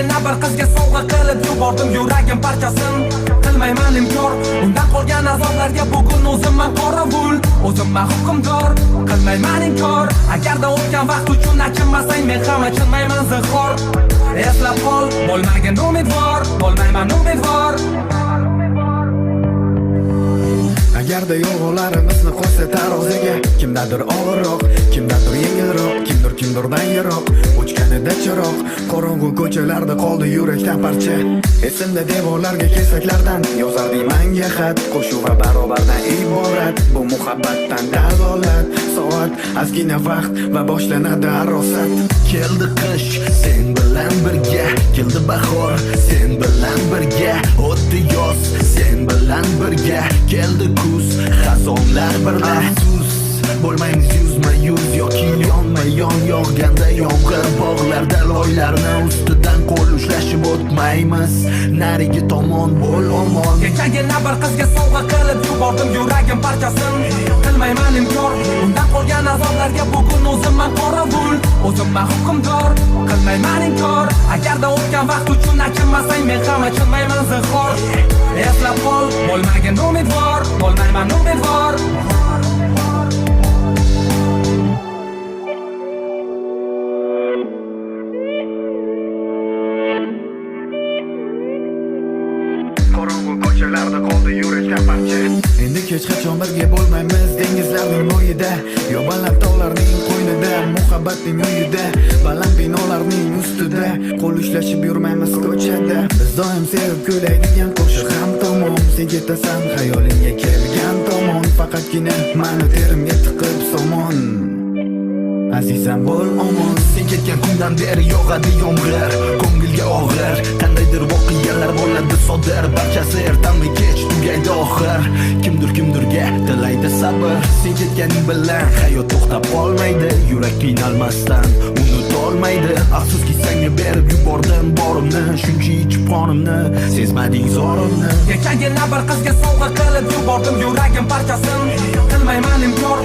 Kechagina bir qizga sovg'a qilib yubordim yuragim parchasin. Qilmayman inkor undan qolgan azoblarga, bugun o'zimman qorovul, o'zimman hukmdor. Qilmayman inkor agarda o'tgan vaqt uchun achinmasang, men ham achinmayman zinhor. Eslab qol, bo'lmagin umidvor, bo'lmayman umidvor. Agarda yo'g'olarimizni qo'ysa taroziga, kimdadir og'irroq, kimdadir yengilroq, kimdirdan yiroq, o'chganida chiroq, qorong'u ko'chalarda qoldi yurakdan parcha. Esimda devorlarga kesaklardan yozardim manga xat, qo'shuv va barobardan iborat. Bu muhabbatdan dalolat, soat, ozgina vaqt va boshlanadi arosat. Keldi qish, sen bilan birga, keldi bahor, sen bilan birga, o'tdi yoz, sen bilan birga, keldi kuz, xazonlar birga. Afsus, bo'lmaymiz yuzma-yuz yoki yonma-yon yog'ganda yomg'ir bog'larda loylarni ustidan qo'l ushlashib o'tmaymiz. Narigi tomon bo'l omon. Kechagina bir qizga sovg'a qilib yubordim yuragim parchasin. Qilmayman inkor undan qolgan azoblarga, bugun o'zimman qorovul, o'zimman hukmdor. Qilmayman inkor agarda o'tgan vaqt uchun achinmasang, men ham achinmayman zinhor. Eslab qol, bo'lmagin umidvor, bo'lmayman umidvor. Qorong'u ko'chalarda qoldi yurakdan parcha. Endi hech qachon birga bo'lmaymiz dengizlarning bo'yida, yo baland tog'larning qo'ynida, muhabbatning uyida, baland binolarning ustida, qo'l ushlashib yurmaymiz ko'chada. Biz doim sevib kuylaydigan qo'shiq ham tomon, sen ketasan xayolingga kelgan tomon, faqatgina mani terimga tiqib somon. Azizam bo'l omon. Sen ketgan kundan beri yog'adi yomg'ir, ko'ngilga og'ir, qandaydir voqealar bo'ladi sodir, barchasi ertami kech tugaydi oxir. Kimdirga tilaydi sabr, sen ketganing bilan hayot to'xtab qolmaydi, yurak qiynalmasdan unutolmaydi. Afsuski senga berib yubordim borimni, shuncha ichib qonimni, sezmading zorimni. Kechagina bir qizga sovg'a qilib yubordim yuragim parchasin. Qilmayman inkor